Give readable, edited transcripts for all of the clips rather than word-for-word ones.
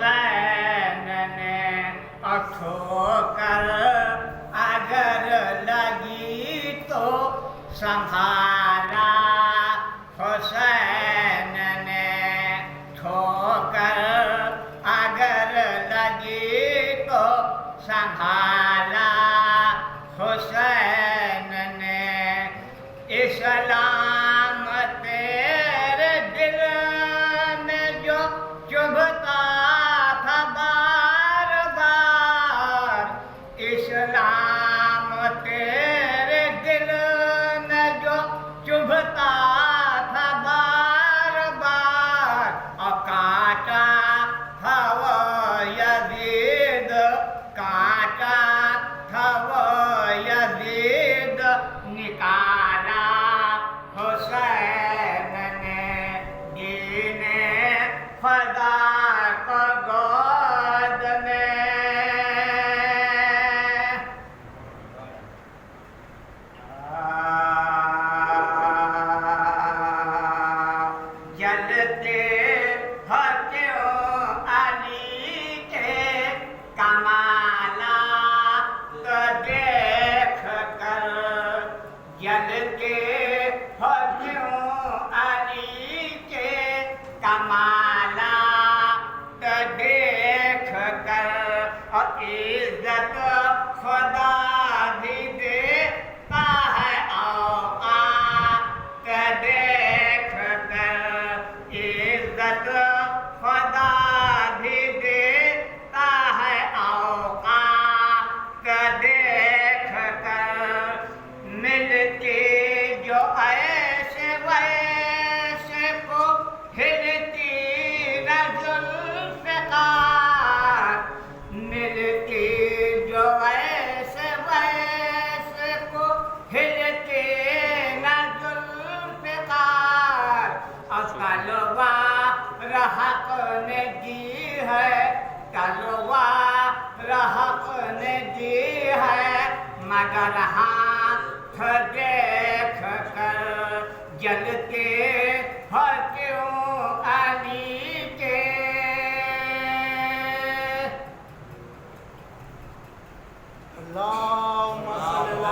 حسین نے ٹھوکر اگر لگی تو سنبھالا حسین نے ٹھوکر اگر لگی تو سنبھالا حسین نے اسلام تیرے دل میں جو چبھتا تھا بار بار اسلام تیرے دل میں جو چبھتا تھا بار بار اور کانٹا تھا وہ یزید کانٹا تھا وہ یزید نکالا حسین نے دین خدا کو گود میں جلتے ہو کیوں علی کے کمالا تو دیکھ کر جلتے ہو کیوں علی کے کمالا تو دیکھ کر اور عزت خدا بھی دیتا ہے اوقات دیکھ کر عزت خدا بھی دیتا ہے اوقات دیکھ کر ملتی جو ایسے ویسے کو ہلتی نہ ذوالفقار ملتی جو ایسے ویسے کو ہلتی نہ ذوالفقار تلوار حق نے دی ہے تلوار حق نے دی ہے مگر ہاتھ دیکھ کر جلتے ہو کیوں علی کے اللہم صلی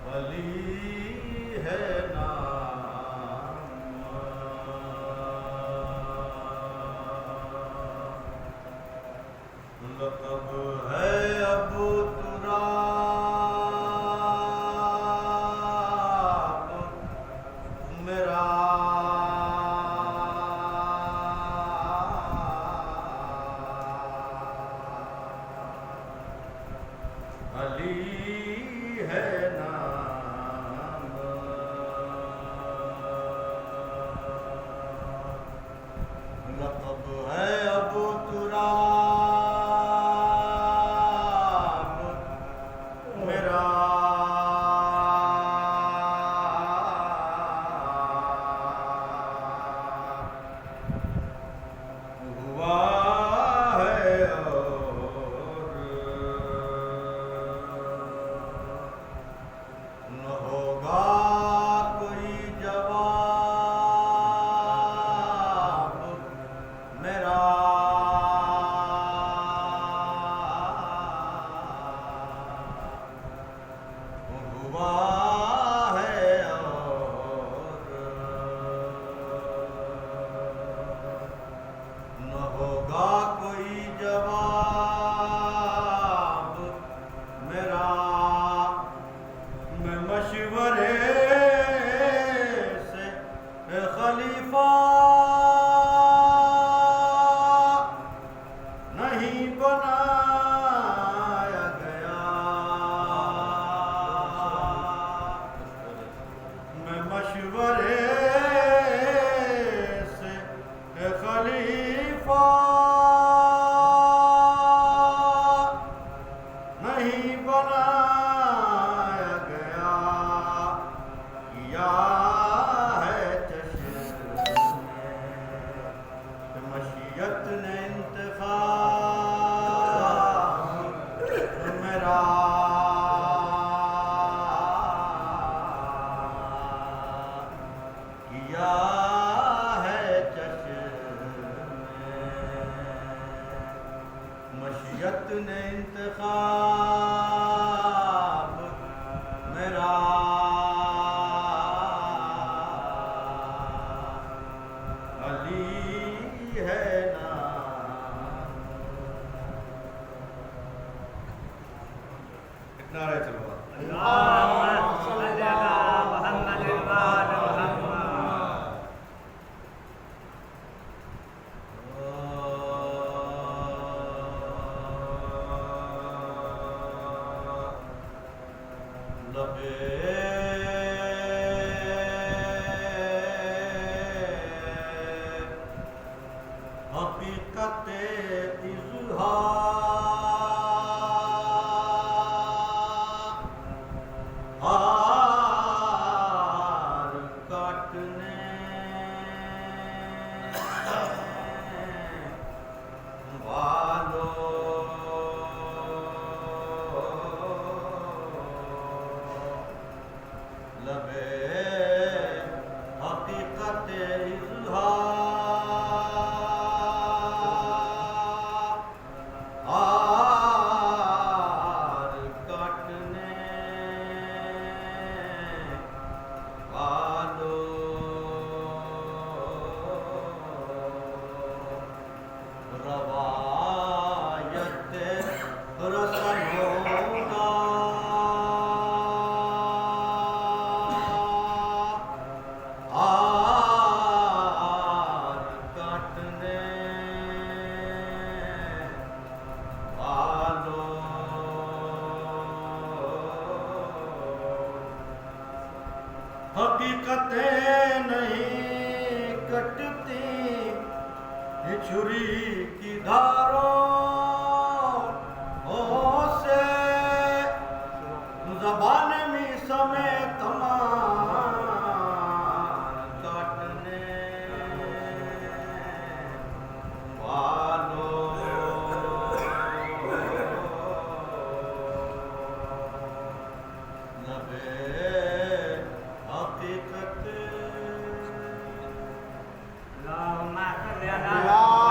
علی ہے نام لقب ہے ابو تراب میرا علی ہے نام لقب ہے ابو تراب میرا ہوا ہے نہ ہوگا کوئی جواب میرا ہوا ہے اور نہ ہوگا کوئی جواب میرا میں مشورے سے خلیفہ نہیں بنایا گیا میں مشورے سے خلیفہ نہیں بنایا گیا حقیقت اظہار کاٹنے والوں لبے حقیقت اظہار کاٹنے والوں روایت رسنوں کا آر کاٹنے والوں حقیقتیں نہیں کٹتی چھری کی دھاروں سے زبان میں سمے تمام کاٹنے والوں لبے حقیقت اللهم صل على اللهم محمد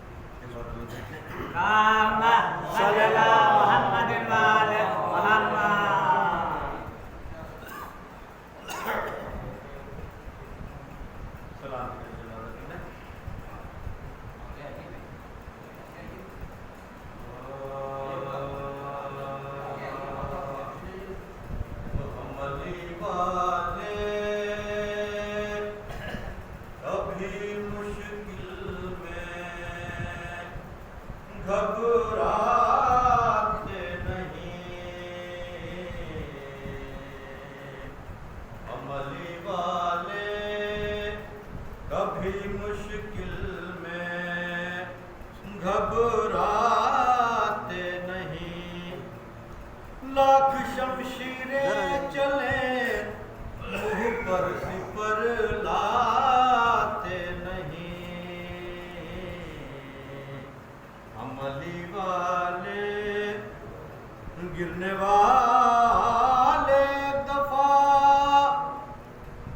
صل وعلى على محمد. محمد وآل محمد. اللهم صل على محمد وعلى محمد. سلام عملی والے کبھی مشکل میں گھبراتے نہیں عملی والے کبھی مشکل میں گھبراتے نہیں لاکھ شمشیریں چلیں منہ پر سپر لاتے نہیں عملی والے گرنے والے ایک دفعہ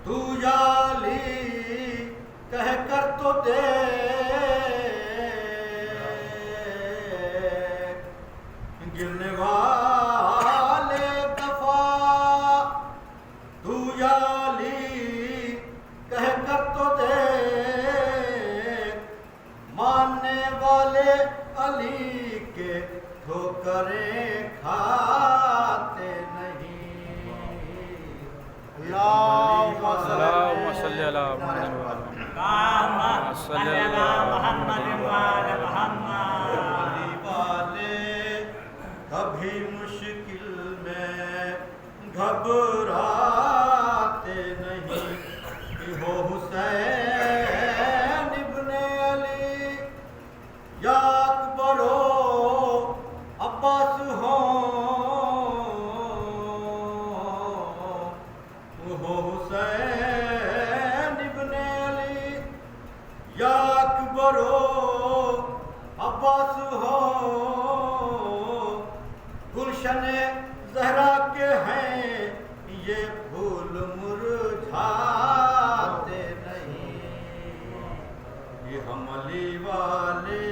تو یالی کہہ کر تو دیکھ گرنے والے ایک دفعہ تو یالی کہہ کر تو دیکھ ماننے والے علی کے ٹھوکریں کھاتے نہیں اللهم اللهم صل على محمد اللهم صل على محمد وعلى محمد. عملی والے کبھی مشکل میں گھبراتے نہیں کہ ہو حسین ابن علی یا اکبر ہو عباس ہو حسین ابن علی یا اکبر ہو عباس ہو گلشن زہرا کے ہیں یہ پھول مرجھاتے نہیں یہ عملی والے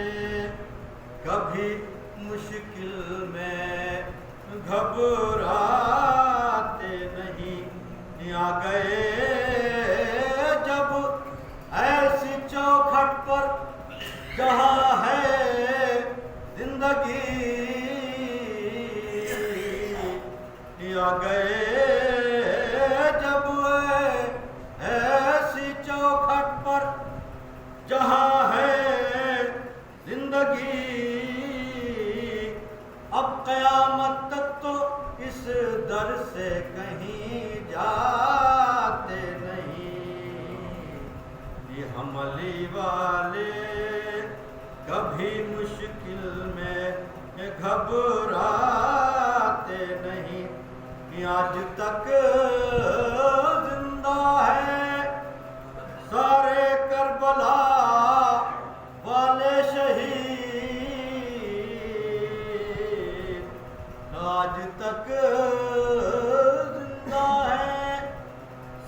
کبھی مشکل میں گھبراتے نہیں آ گئے جب ایسی چوکھٹ پر جہاں ہے زندگی آ گئے جب ایسی چوکھٹ یہ حملی والے کبھی مشکل میں گھبراتے نہیں، آج تک زندہ ہے سارے کربلا والے شہید، آج تک زندہ ہے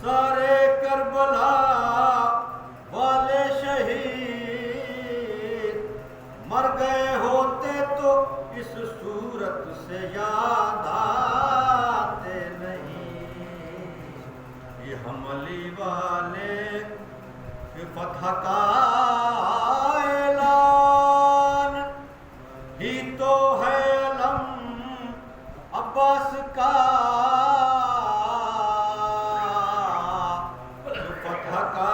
سارے کربلا والے شہید، مر گئے ہوتے تو اس صورت سے یاد آتے نہیں، یہ حملی والے فتح کا اعلان ہی تو ہے علم عباس کا، فتح کا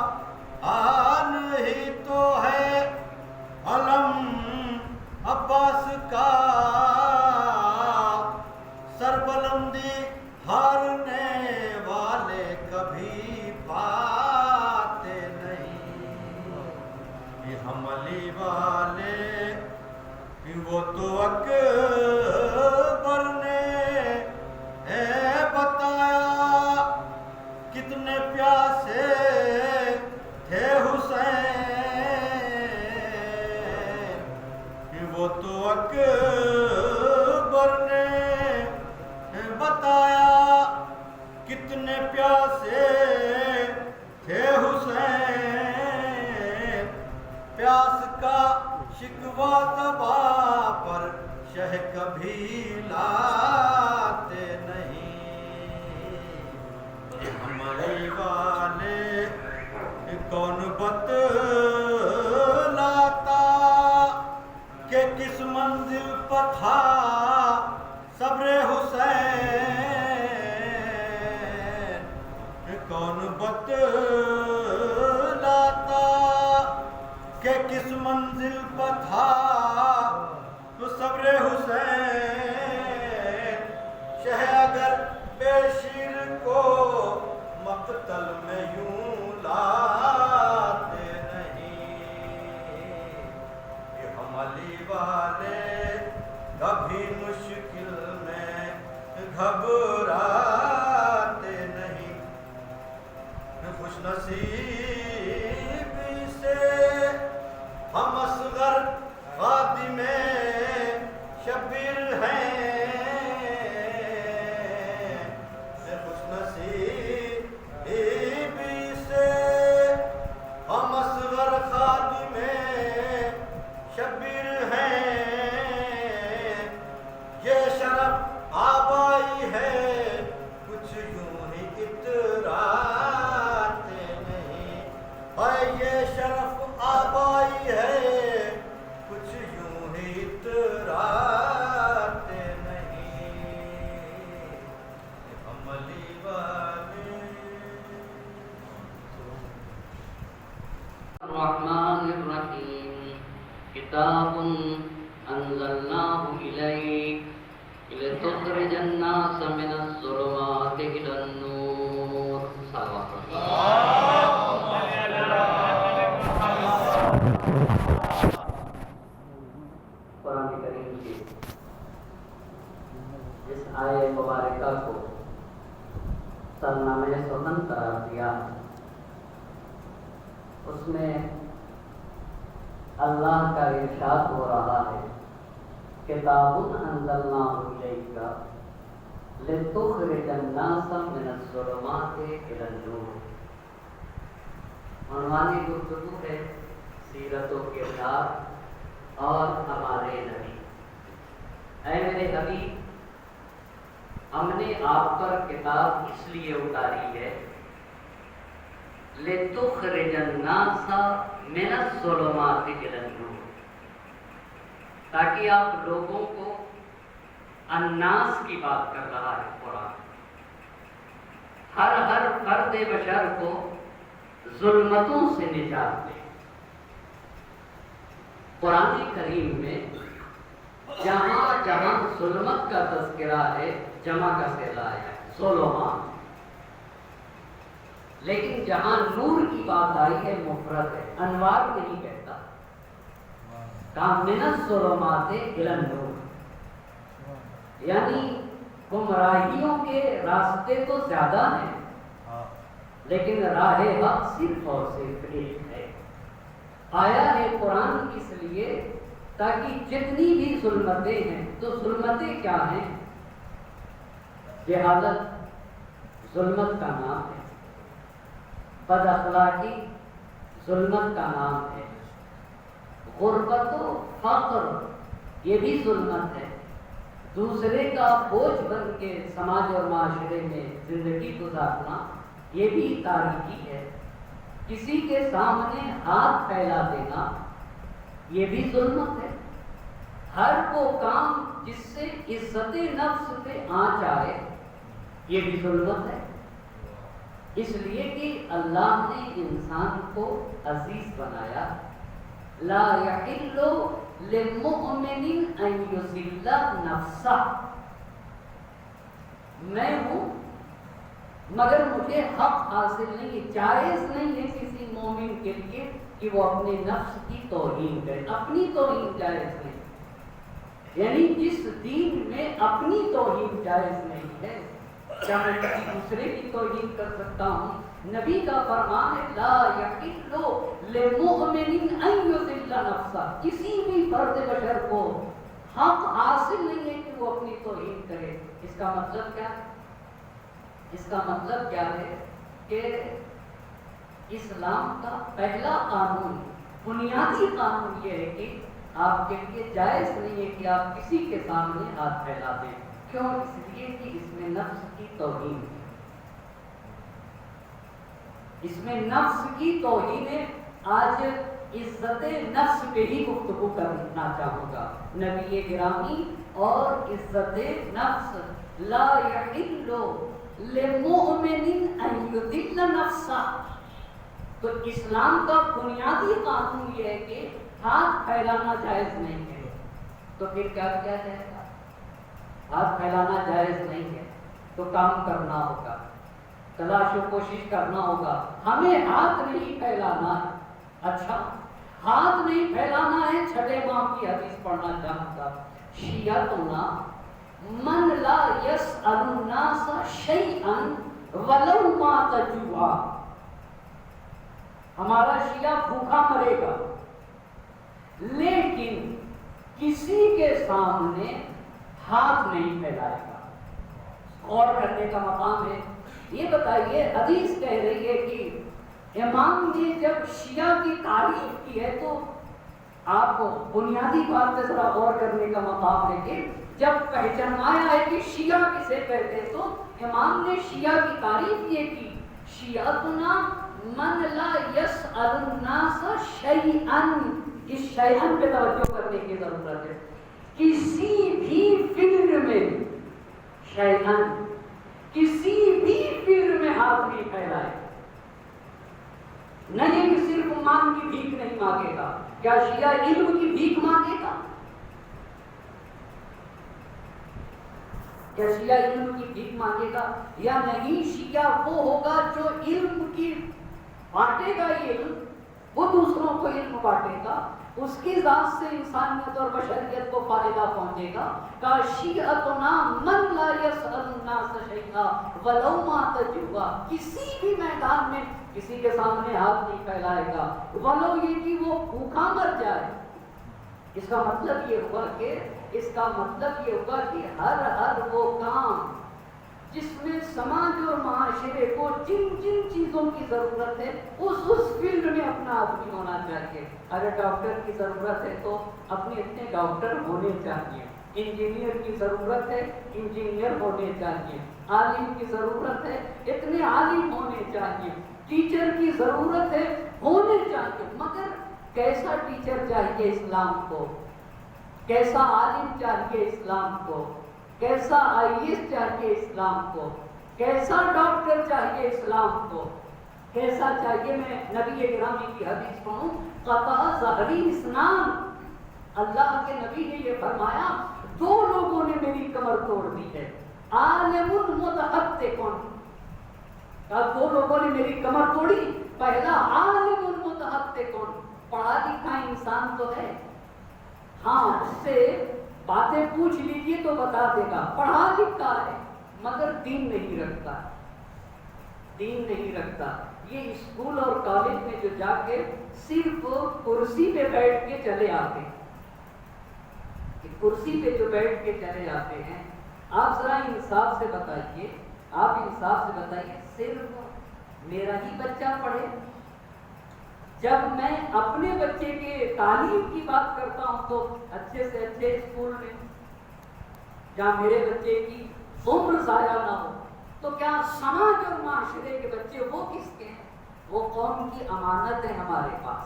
اعلان ہی تو ہے علم عباس کا، سربلندی ہارنے والے کبھی پاتے نہیں، یہ حملی والے وہ تو اکبر نے بتایا کتنے پیاسے تھے حسین، وہ تو اکبر نے بتایا کتنے پیاسے تھے حسین، پیاس کا شکوہ زباں پر شہ کبھی لاتے نہیں، یہ حملی والے کون بتلاتا کہ کس منزل پر تھا صبر حسین، کون بتلاتا کہ کس منزل پر تھا تو صبر حسین، شہ اگر بے شیر کو مقتل میں یوں لاتے نہیں، یہ حملی والے کبھی مشکل میں گھبراتے نہیں، خوش نصیبی سے ہم اصغر خادم شبیر ہیں، خوش نصیبی سے ہم اصغر خادم شبیر ہیں، یہ شرف آبائی ہے کچھ یوں ہی اتراتے نہیں، یہ شرف آبائی ہے کچھ یوں ہی اتراتے نہیں، حملی والے الرحمن الرحیم کتاب انزلناه الیک لتخرج الناس من الظلمات الى النور، صلوات قرآن کریم کی اس آیے مبارکہ کو سرنامہ سخن قرار دیا، اس میں اللہ کا ارشاد ہو رہا ہے کتاب انزلناہ الیک لتخرج الناس من الظلمات الى النور، عنوان گفتگو ہے سیرت و کردار اور ہمارے نبی۔ اے میرے حبیب، ہم نے آپ پر کتاب اس لیے اتاری ہے لِتُخْرِجَ النَّاسَ مِنَ الظُّلُمَاتِ إِلَى النُّورِ، تاکہ آپ لوگوں کو الناس کی بات کر رہا ہے قرآن، ہر فرد بشر کو ظلمتوں سے نجات دے۔ قرآن کریم میں جہاں جہاں ظلمت کا تذکرہ ہے جمع کا صیغہ ہے ظلمات، لیکن جہاں نور کی بات آئی ہے مفرد ہے، انوار نہیں کہتا، کہا من الظلمات الی النور، یعنی گمراہیوں کے راستے تو زیادہ ہیں لیکن راہ حق صرف اور صرف ایک ہے۔ آیا ہے قرآن اس لیے تاکہ جتنی بھی ظلمتیں ہیں، تو ظلمتیں کیا ہیں؟ جہالت ظلمت کا نام ہے، بد اخلاقی ظلمت کا نام ہے، غربت و فقر یہ بھی ظلمت ہے، دوسرے کا بوجھ بن کے سماج اور معاشرے میں زندگی گزارنا یہ بھی تاریکی ہے، کسی کے سامنے ہاتھ پھیلا دینا یہ بھی ظلمت ہے، ہر وہ کام جس سے عزت نفس پہ آنچ آئے یہ بھی ظلمت ہے، اس لیے کہ اللہ نے انسان کو عزیز بنایا۔ لا یحل للمؤمن ان یذل نفسہ، میں ہوں مگر مجھے حق حاصل نہیں ہے، جائز نہیں ہے کسی مومن کے لیے کہ وہ اپنے نفس کی توہین کرے، اپنی توہین جائز نہیں، یعنی جس دین میں اپنی توہین جائز نہیں ہے کیا میں کسی دوسرے کی توہین کر سکتا ہوں؟ نبی کا فرمان ہے لا یحل للمؤمن ان یذل نفسہ، کسی بھی فرد بشر کو حق حاصل نہیں ہے کہ وہ اپنی توہین کرے۔ اس کا مطلب کیا ہے؟ اس کا مطلب کیا ہے کہ اسلام کا پہلا قانون، بنیادی قانون یہ ہے کہ آپ کے لیے جائز نہیں ہے کہ آپ کسی کے سامنے ہاتھ پھیلا دیں۔ کیوں؟ اس لیے کہ اس میں نفس کی توہین ہے، اس میں نفس کی توہین ہے۔ آج عزت نفس پہ ہی گفتگو کرنا چاہوں گا۔ نبی گرامی اور عزت نفس، لا یحل للمؤمن ان یذل نفسہ، تو اسلام کا بنیادی قانون یہ ہے کہ ہاتھ پھیلانا جائز نہیں ہے، تو پھر کیا کیا جائے گا؟ ہاتھ پھیلانا جائز نہیں ہے تو کام کرنا ہوگا، تلاش و کوشش کرنا ہوگا، ہمیں ہاتھ نہیں پھیلانا ہے۔ اچھا ہاتھ نہیں پھیلانا ہے، چھٹے امام کی حدیث پڑھنا چاہوں گا، شیعتنا من لا یسأل الناس شیئا ولو مات جوعا، ہمارا شیعہ بھوکا مرے گا لیکن کسی کے سامنے ہاتھ نہیں پھیلائے گا۔ غور کرنے کا مقام ہے۔ یہ بتائیے حدیث کہہ رہی ہے کہ امام نے جب شیعہ کی تعریف کی ہے تو آپ کو بنیادی بات سے ذرا غور کرنے کا مقام ہے کہ جب پہچانایا ہے کہ شیعہ کسے کہتے تو امام نے شیعہ کی تعریف یہ کی، شیعتنا من لا یسأل الناس شیئا، اس شیئا پہ توجہ کرنے کی ضرورت ہے، کسی بھی فیلڈ میں شیئا، کسی بھی فیلڈ میں ہاتھ نہیں پھیلائے، نہیں کہ صرف مان کی بھیک نہیں مانگے گا۔ کیا شیعہ علم کی بھیک مانگے گا؟ کیا شیعہ علم کی بھیک مانگے گا؟ یا نہیں، شیعہ وہ ہوگا جو علم کی بانٹے گا، علم وہ دوسروں کو علم بانٹے گا، اس کی ذات سے انسانیت اور بشریت کو فائدہ پہنچے گا۔ کا شیعتنا من لا یسأل الناس شیئا ولو مات جوعا، کسی بھی میدان میں کسی کے سامنے ہاتھ نہیں پھیلائے گا، ولو یہ کہ وہ بھوکا مر جائے۔ اس کا مطلب یہ ہوا کہ ہر وہ کام جس میں سماج اور معاشرے کو جن جن چیزوں کی ضرورت ہے اس فیلڈ میں اپنا آدمی ہونا چاہیے۔ اگر ڈاکٹر کی ضرورت ہے تو اپنے اتنے ڈاکٹر ہونے چاہیے، انجینئر کی ضرورت ہے انجینئر ہونے چاہیے، عالم کی ضرورت ہے اتنے عالم ہونے چاہیے، ٹیچر کی ضرورت ہے ہونے چاہیے، مگر کیسا ٹیچر چاہیے اسلام کو، کیسا عالم چاہیے اسلام کو، کیسا IAS چاہیے اسلام کو، کیسا ڈاکٹر چاہیے اسلام کو، کیسا چاہیے؟ میں نبی گرامی کی حدیث پڑھوں، قطع ظہری اسنان، اللہ کے نبی نے یہ فرمایا دو لوگوں نے میری کمر توڑ دی ہے، عالم متحقق، کہا دو لوگوں نے میری کمر توڑی، پہلا عالم المتحقق کون، پڑھا لکھا انسان تو ہے، ہاں اس سے باتیں پوچھ لیجیے تو بتا دے گا، پڑھا لکھا ہے مگر دین نہیں رکھتا، دین نہیں رکھتا۔ یہ اسکول اور کالج میں جو جا کے صرف کرسی پہ بیٹھ کے چلے آتے ہیں، کرسی پہ جو بیٹھ کے چلے آتے ہیں، آپ ذرا انصاف سے بتائیے، آپ انصاف سے بتائیے، صرف میرا ہی بچہ پڑھے؟ جب میں اپنے بچے کے تعلیم کی بات کرتا ہوں تو اچھے سے اچھے اسکول میں جہاں میرے بچے کی عمر ضائع نہ ہو، تو کیا سماج اور معاشرے کے بچے وہ کس کے ہیں؟ وہ قوم کی امانت ہے ہمارے پاس۔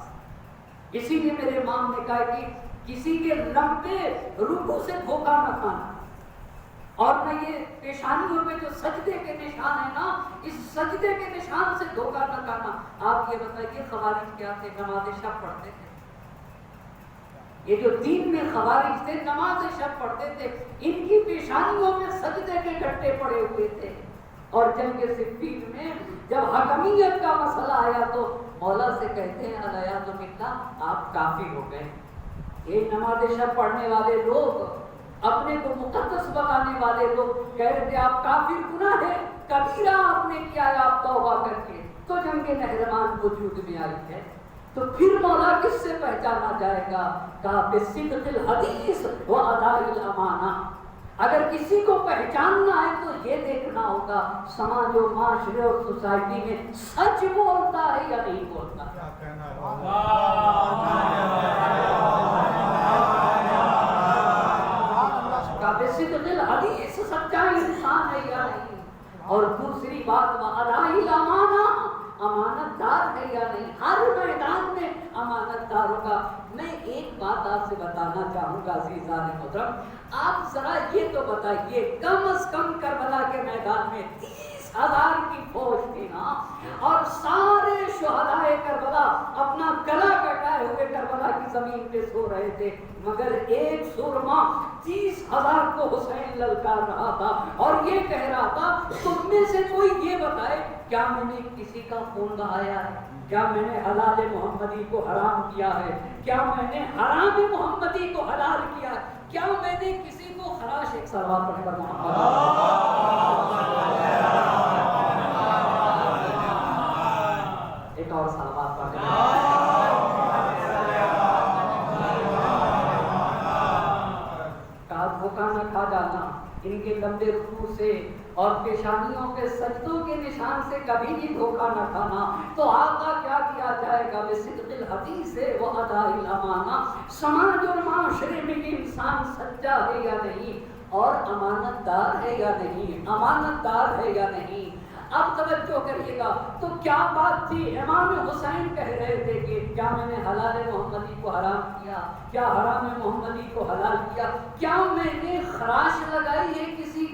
اسی لیے میرے امام نے کہا کہ کسی کے لمبے رکوع سے دھوکہ نہ کھانا، اور نہ یہ پیشانیوں میں جو سجدے کے نشان ہے نا، اس سجدے کے نشان سے دھوکہ نہ کھانا۔ آپ یہ بتائیے خوارج کیا تھے؟ نماز شب پڑھتے تھے، یہ جو دین میں خوارج تھے نماز شب پڑھتے تھے، ان کی پیشانیوں میں سجدے کے گھٹے پڑے ہوئے تھے۔ اور جنگ صفین میں جب حکمیت کا مسئلہ آیا تو مولا سے کہتے ہیں علیہ باللہ آپ کافی ہو گئے۔ یہ نماز شب پڑھنے والے لوگ، اپنے کو مقدس بتانے والے لوگ کہہ رہے تھے آپ کافر، گناہ ہے کبیرہ آپ نے کیا ہے، آپ توبہ کر کے تو جنگ نہروان وجود میں آئی ہے۔ تو پھر مولا کس سے پہچانا جائے گا؟ کہا بصدق الحدیث و اداء الامانہ۔ اگر کسی کو پہچاننا ہے تو یہ دیکھنا ہوگا سماج و معاشرے اور سوسائٹی میں سچ بولتا ہے یا نہیں بولتا۔ بصدق الحدیث سچا انسان ہے یا نہیں، اور دوسری بات وَأَدَاءِ الْأَمَانَةِ امانت دار ہے یا نہیں۔ ہر میدان میں امانت دار ہوگا۔ میں ایک بات آپ سے بتانا چاہوں گا عزیزان محترم، آپ ذرا یہ تو بتائیے کم از کم کربلا کے میدان میں 30,000 کی فوج تھی نا، اور سارے شہدائے کربلا اپنا گلا کٹائے ہوئے کربلا کی زمین پہ سو رہے تھے، مگر ایک سورما 30,000 کو حسین للکار رہا تھا اور یہ کہہ رہا تھا تم میں سے کوئی یہ بتائے کیا میں نے کسی کا خون بہایا ہے؟ کیا میں نے حلال محمدی کو حرام کیا ہے؟ کیا میں نے حرام محمدی کو حلال کیا ہے؟ کیا میں نے کسی کو خراش؟ ایک صلوات پڑھ کر محمد ایک اور صلوات پڑھ کر کہا دھوکہ نہ کھا جانا، ان کے لمبے رکوع سے اور پیشانیوں کے سجدوں کے نشان سے کبھی بھی دھوکہ نہ کھانا۔ تو آقا کیا کیا جائے گا؟ بصدق الحدیث و اداء الامانہ۔ سماج اور معاشرے میں یہ انسان سچا ہے یا نہیں، اور امانت دار ہے یا نہیں، امانت دار ہے یا نہیں۔ اب توجہ کریے گا، تو کیا بات تھی؟ امام حسین کہہ رہے تھے کہ کیا میں نے حلال محمدی کو حرام کیا؟ کیا حرام محمدی کو حلال کیا؟ کیا میں نے خراش لگائی ہے کسی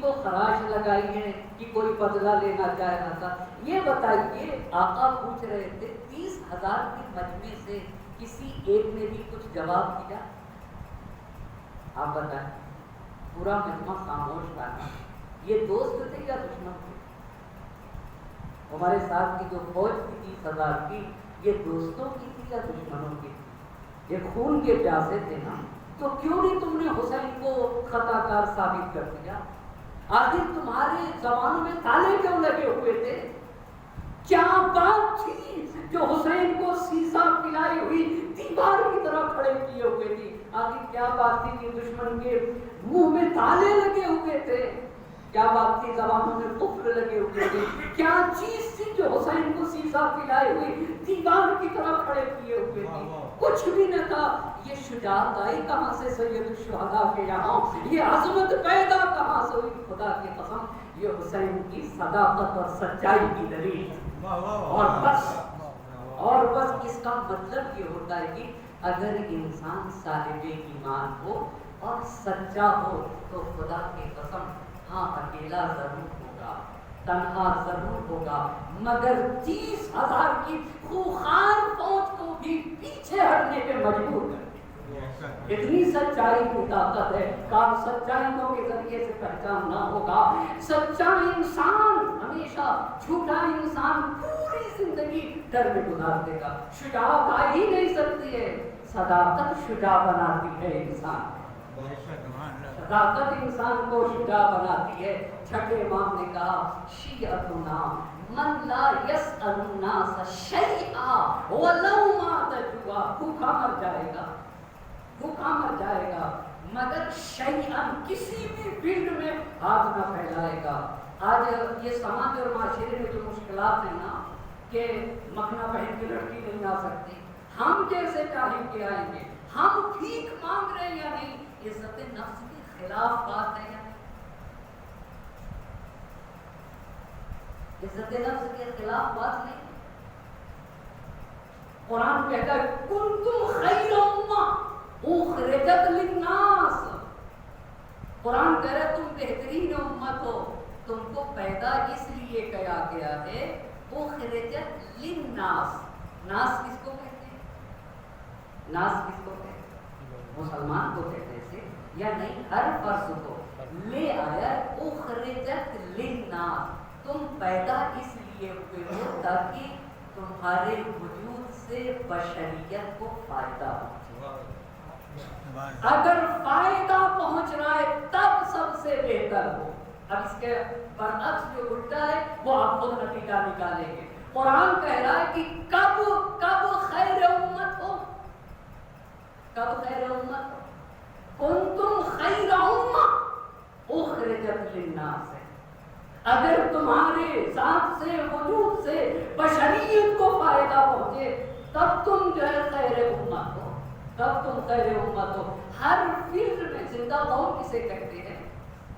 کو خراش لگائی ہے کہ کوئی بدلہ لینا چاہ رہا تھا؟ یہ بتائیے، آقا پوچھ رہے تھے 30,000 کے مجمع سے کسی ایک نے بھی کچھ جواب دیا؟ آپ بتائیں، پورا مجمع خاموش تھا۔ یہ دوست تھے یا دشمن تھے؟ ہمارے ساتھ کی جو فوج تھی 30,000 کی، یہ دوستوں کی تھی یا دشمنوں کی تھی؟ یہ خون کے پیاسے تھے نا، تو کیوں نہیں تم نے حسین کو خطا کار ثابت کر دیا؟ آخر تمہارے زبانوں میں تالے کیوں لگے ہوئے تھے؟ کیا بات تھی جو حسین کو سیسا پلائی ہوئی دیوار کی طرح کھڑے کیے ہوئے تھی؟ آخر کیا بات تھی کہ دشمن کے منہ میں تالے لگے ہوئے تھے؟ کیا بات تھی زبانوں میں قفل لگے ہوئے تھے؟ کیا چیز تھی جو حسین کو سیسا پلائے ہوئی دیوار کی طرح کھڑے کیے ہوئے تھی؟ کچھ بھی نہ تھا۔ یہ شجاعت آئی کہاں سے سید الشہداء کے یہاں؟ یہ عظمت پیدا کہاں سے ہوئی؟ خدا کی قسم یہ حسین کی صداقت اور سچائی کی دلیل تھی۔ اور بس اس کا مطلب یہ ہوتا ہے کہ اگر انسان صاحب ایمان ہو اور سچا ہو تو خدا کی قسم ہاں اکیلا ضرور ہوگا، تنہا ضرور ہوگا، مگر 30,000 کی خوخار فوج کو بھی پیچھے ہٹنے پہ مجبور کر دے۔ اتنی سچائی کی طاقت ہے کہ آپ سچائیوں کے ذریعے سے پہچاننا ہوگا. سچا انسان ہمیشہ جھوٹا انسان پوری زندگی ڈر میں گزار دے گا. شجاعت آ ہی نہیں سکتی ہے. صداقت شجاع بناتی ہے انسان. صداقت انسان کو شجاع بناتی ہے. چھٹے امام نے کہا شیعتنا من لا یسأل الناس شیئا ولو مات جوعا. بھوکا مر جائے گا, بھوکا مر جائے گا, مگر شیئا کسی بھی فیلڈ میں ہاتھ نہ پھیلائے گا. آج یہ سماج اور معاشرے میں جو مشکلات ہیں نا کہ مکھنا پہن کے لڑکی نہیں آ سکتی, ہم جیسے چاہیں کہ آئیں گے, ہم بھیک مانگ رہے ہیں یا نہیں, عزت نفس کے خلاف بات ہے یا نہیں, عزت نفس کے خلاف بات نہیں. قرآن کہتا ہے کنتم خیر امہ اخرجت للناس. قرآن کہہ رہا ہے تم بہترین امت ہو, تم کو پیدا اس لیے کیا گیا ہے. اخرجت للناس. ناس کس کو کہتے ہیں؟ ناس کس کو کہتے ہیں؟ مسلمان کو کہتے ہیں یا نہیں, ہر فرض کو لے آیا. اخرجت للناس, تم پیدا اس لیے ہوئے ہو تاکہ تمہارے وجود سے بشریت کو فائدہ ہو. اگر فائدہ پہنچ رہا ہے تب سب سے بہتر ہو. اب اس کے برعکس جو الٹا ہے وہ آپ خود نتیجہ نکالیں گے. قرآن کہہ رہا ہے کہ کب خیر امت ہو, کب خیر امت ہو. کنتم خیر امہ اخرجت للناس ہے. اگر تمہارے ذات سے وجود سے بشریت کو فائدہ پہنچے تب تم جو ہے خیر امت ہو, تب تم خیر امت ہو. ہر فیلڈ میں زندہ قوم کسے کہتے ہیں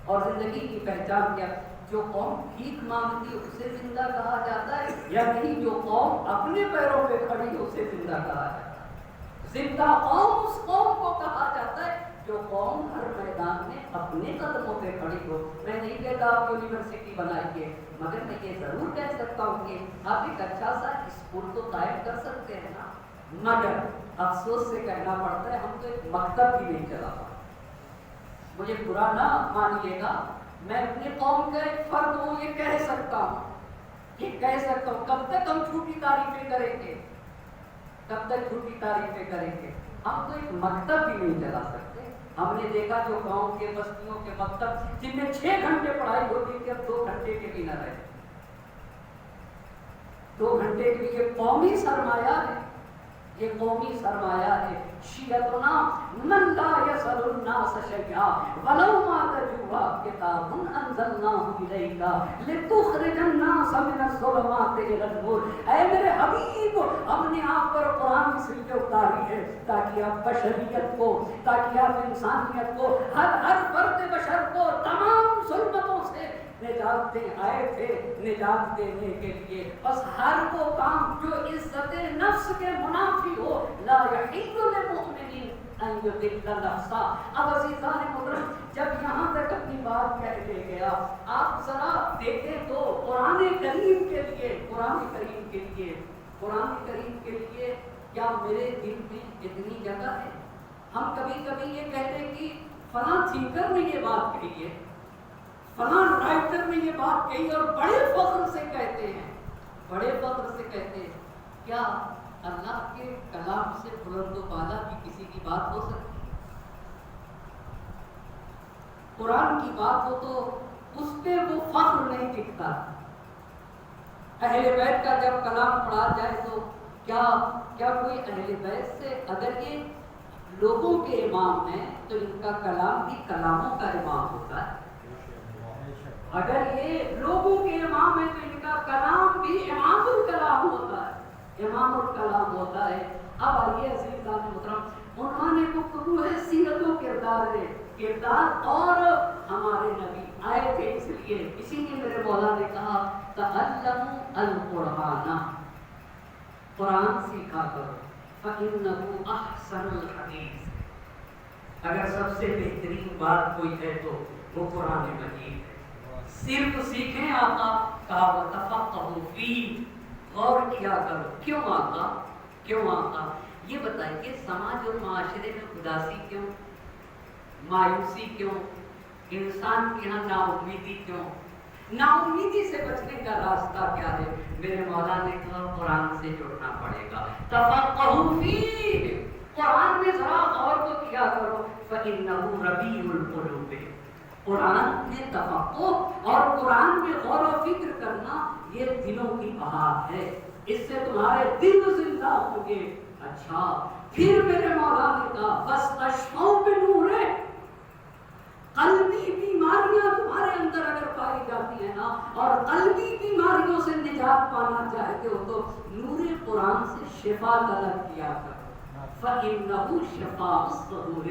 اور زندگی کی پہچان کیا؟ جو قوم بھیک مانگتی ہے اسے زندہ کہا جاتا ہے یا نہیں جو قوم اپنے پیروں پہ کھڑی ہے اسے زندہ کہا جاتا ہے. زندہ قوم اس قوم کو کہا جاتا ہے جو قوم ہر میدان میں اپنے قدموں پہ کھڑی ہو. میں نہیں کہتا آپ یونیورسٹی بنائیے, مگر میں یہ ضرور کہہ سکتا ہوں کہ آپ ایک اچھا سا اسکول تو قائم کر سکتے ہیں نا, مگر افسوس سے کہنا پڑتا ہے ہم تو ایک مکتب بھی نہیں چلا پاتے. مجھے برا نہ مانیے گا, میں اپنی قوم کا ایک فرد ہوں, یہ کہہ سکتا ہوں, یہ کہہ سکتا ہوں. کب تک ہم جھوٹی تعریفیں کریں گے, کب تک جھوٹی تعریفیں کریں گے. ہم تو ایک مکتب بھی نہیں چلا سکتے. ہم نے دیکھا جو گاؤں کے بستیوں کے مکتب جن میں 6 گھنٹے پڑھائی ہوتی تھی اب 2 گھنٹے کے بھی نہ رہے. 2 گھنٹے کے لیے قومی سرمایہ ہے, یہ قومی سرمایہ ہے. شیعتنا من لا یسأل الناس شیئا ولو مات جوعا کتاب انزلناہ الیک لتخرج الناس من الظلمات الی النور. اے میرے حبیب, ہم نے آپ پر قرآن کی سلطیں اتاری ہے تاکہ آپ بشریت کو, تاکہ آپ انسانیت کو, ہر فرد بشر کو تمام ظلمتوں سے نجات دیں. آئے تھے نجات دینے کے لیے. بس ہر وہ کام جو عزت نفس کے منافی ہو, لا یحل للمؤمنین ان یضل نفسا. اب عزیزان محترم جب یہاں تک اپنی بات کہہ لے گیا, آپ ذرا دیکھیں تو قرآن کریم کے لیے, قرآن کریم کے لیے, قرآن کریم کے لیے کیا میرے دل میں اتنی جگہ ہے؟ ہم کبھی کبھی یہ کہتے ہیں کہ فلاں تھنکر نے یہ بات کہی ہے, فلاں رائٹر نے یہ بات کہی, اور بڑے فخر سے کہتے ہیں, بڑے فخر سے کہتے ہیں. کیا اللہ کے کلام سے بلند و بالا بھی کسی کی بات ہو سکتی ہے؟ قرآن کی بات ہو تو اس پہ وہ فخر نہیں دکھتا. اہل بیت کا جب کلام پڑھا جائے تو کیا کوئی اہل بیت سے, اگر یہ لوگوں کے امام ہیں تو ان کا کلام بھی کلاموں کا امام ہوتا ہے. اگر یہ لوگوں کے امام ہیں تو ان کا کلام بھی امام الکلام ہوتا ہے, امام الکلام ہوتا ہے. اب آئیے عزیزان محترم, انہوں نے گفتگو ہے سیرت و کردار اور ہمارے نبی آئے تھے اس لیے, اسی لیے میرے مولا نے کہا تعلموا القرآن, قرآن سیکھا کرو, فإنہ احسن الحدیث. اگر سب سے بہترین بات کوئی ہے تو وہ قرآن مجید ہے. صرف سیکھیں, آقا کہا وتفقہوا فیہ, غور کیا کرو. کیوں آقا, کیوں آقا؟ یہ بتائیے سماج اور معاشرے میں اداسی کیوں، مایوسی کیوں، انسان کی یہاں نا امیدی کیوں؟ نا امیدی سے بچنے کا راستہ کیا ہے؟ میرے مولا نے کہا قرآن سے جڑنا پڑے گا۔ تفقہوا فیہ، قرآن میں ذرا غور کو کیا کرو، فإنہ ربیع القلوب۔ قرآن میں تفقہ اور قرآن میں غور و فکر کرنا یہ دلوں کی بہار ہے، اس سے تمہارے دل زندہ ہوں گے۔ اچھا پھر میرے مولا نے کہا فاستشفوا بنور، قلبی بیماریاں تمہارے اندر اگر پائی جاتی ہیں نا اور قلبی بیماریوں سے نجات پانا چاہتے ہو تو نور قرآن سے شفا طلب کیا کرو۔ فَإِنَّهُ شِفَاءُ الصُّدُورِ،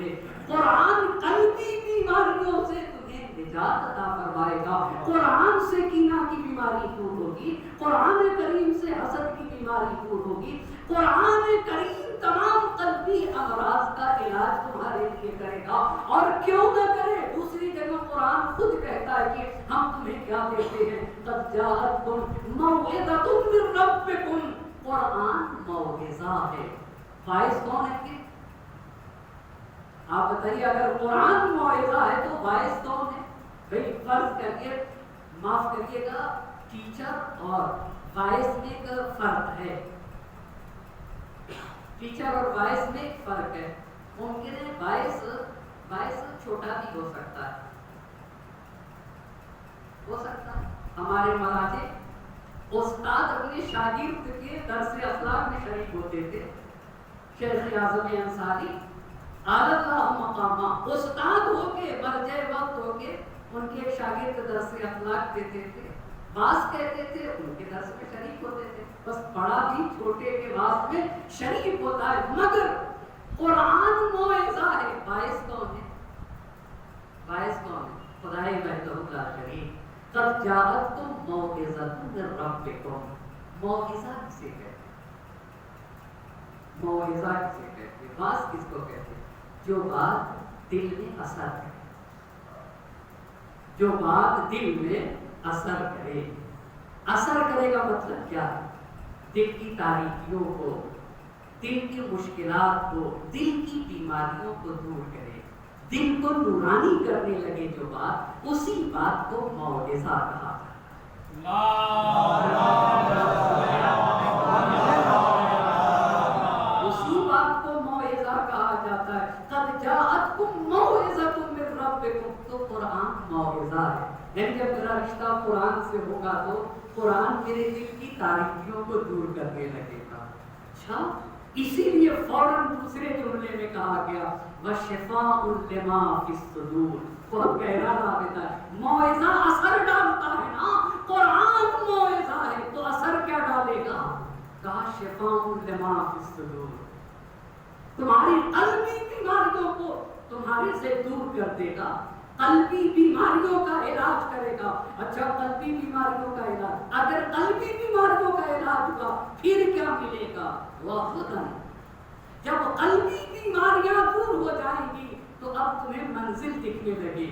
قرآن قلبی بیماریوں سے تمہیں نجات عطا فرمائے گا۔ قرآن سے کینہ کی بیماری دور ہوگی، قرآن کریم سے حسد کی بیماری دور ہوگی، قرآن کریم تمام قلبی امراض کا علاج تمہارے لیے کرے گا۔ اور کیوں نہ کرے، دوسری جگہ قرآن خود کہتا ہے کہ ہم تمہیں کیا دیتے ہیں، قد جاءتکم موعظۃ من ربکم، قرآن موعظہ ہے۔ باعث کون ہے کہ آپ بتائیے اگر قرآن موعظہ ہے تو باعث کون ہے؟ بھئی فرض کریے، معاف کریے گا، ٹیچر اور باعث میں ایک فرق ہے، ٹیچر اور باعث میں ایک فرق ہے۔ ممکن ہے باعث چھوٹا بھی ہو سکتا ہے، ہمارے مراجع استاد اپنے شاگرد کے درس اخلاق میں شریک ہوتے تھے۔ شیخ اعظم انصاری اعلی اللہ مقامہ استاد ہو کے مرجع وقت ہو کے ان کے ایک شاگرد درس اخلاق دیتے تھے، بعض کہتے تھے ان کے درس میں شریک ہوتے تھے، بس بڑا بھی چھوٹے کے بعض میں شریک ہوتا ہے، مگر قرآن موعظہ ہے۔ باعث کون ہے؟ باعث کون ہے؟ خدائے وحدہ لا شریک۔ قد جاءتکم موعظۃ من ربکم، موعظہ کسے کہتے ہیں؟ موعظہ کسے کہتے ہیں؟ واعظ کس کو کہتے ہیں؟ جو بات دل میں اثر کرے، جو بات دل میں اثر کرے۔ اثر کرے گا مطلب کیا ہے؟ دل کی تاریکیوں کو، دل کی مشکلات کو، دل کی بیماریوں کو دور کرے، دل کو نورانی کرنے لگے جو بات، اسی بات کو موعظہ کہا جاتا ہے۔ اسی بات کو موعظہ کہا جاتا ہے۔ قد جاءتکم موعظۃ من ربکم، تو قرآن موعظہ ہے۔ یعنی جب میرا رشتہ قرآن سے ہوگا تو قرآن میرے دل کی تاریکیوں کو دور کرنے لگے گا۔ اچھا اسی لیے فوراً دوسرے جملے میں کہا گیا وَشِفَاءٌ لِمَا فِي الصُّدُورِ، بہت گہرا رابطہ ہے۔ موعظہ اثر ڈالتا ہے نا، قرآن موعظہ ہے تو اثر کیا ڈالے گا؟ کہا شِفَاءٌ لِمَا فِي الصُّدُورِ، تمہاری قلبی بیماریوں کو تمہارے سے دور کر دے گا، قلبی بیماریوں کا علاج کرے گا۔ اچھا قلبی بیماریوں کا علاج، اگر قلبی بیماریوں کا علاج ہوا پھر کیا ملے گا؟ وَخُدًا، جب قلبی بیماریاں دور ہو جائیں گی تو اب تمہیں منزل دکھنے لگے گی،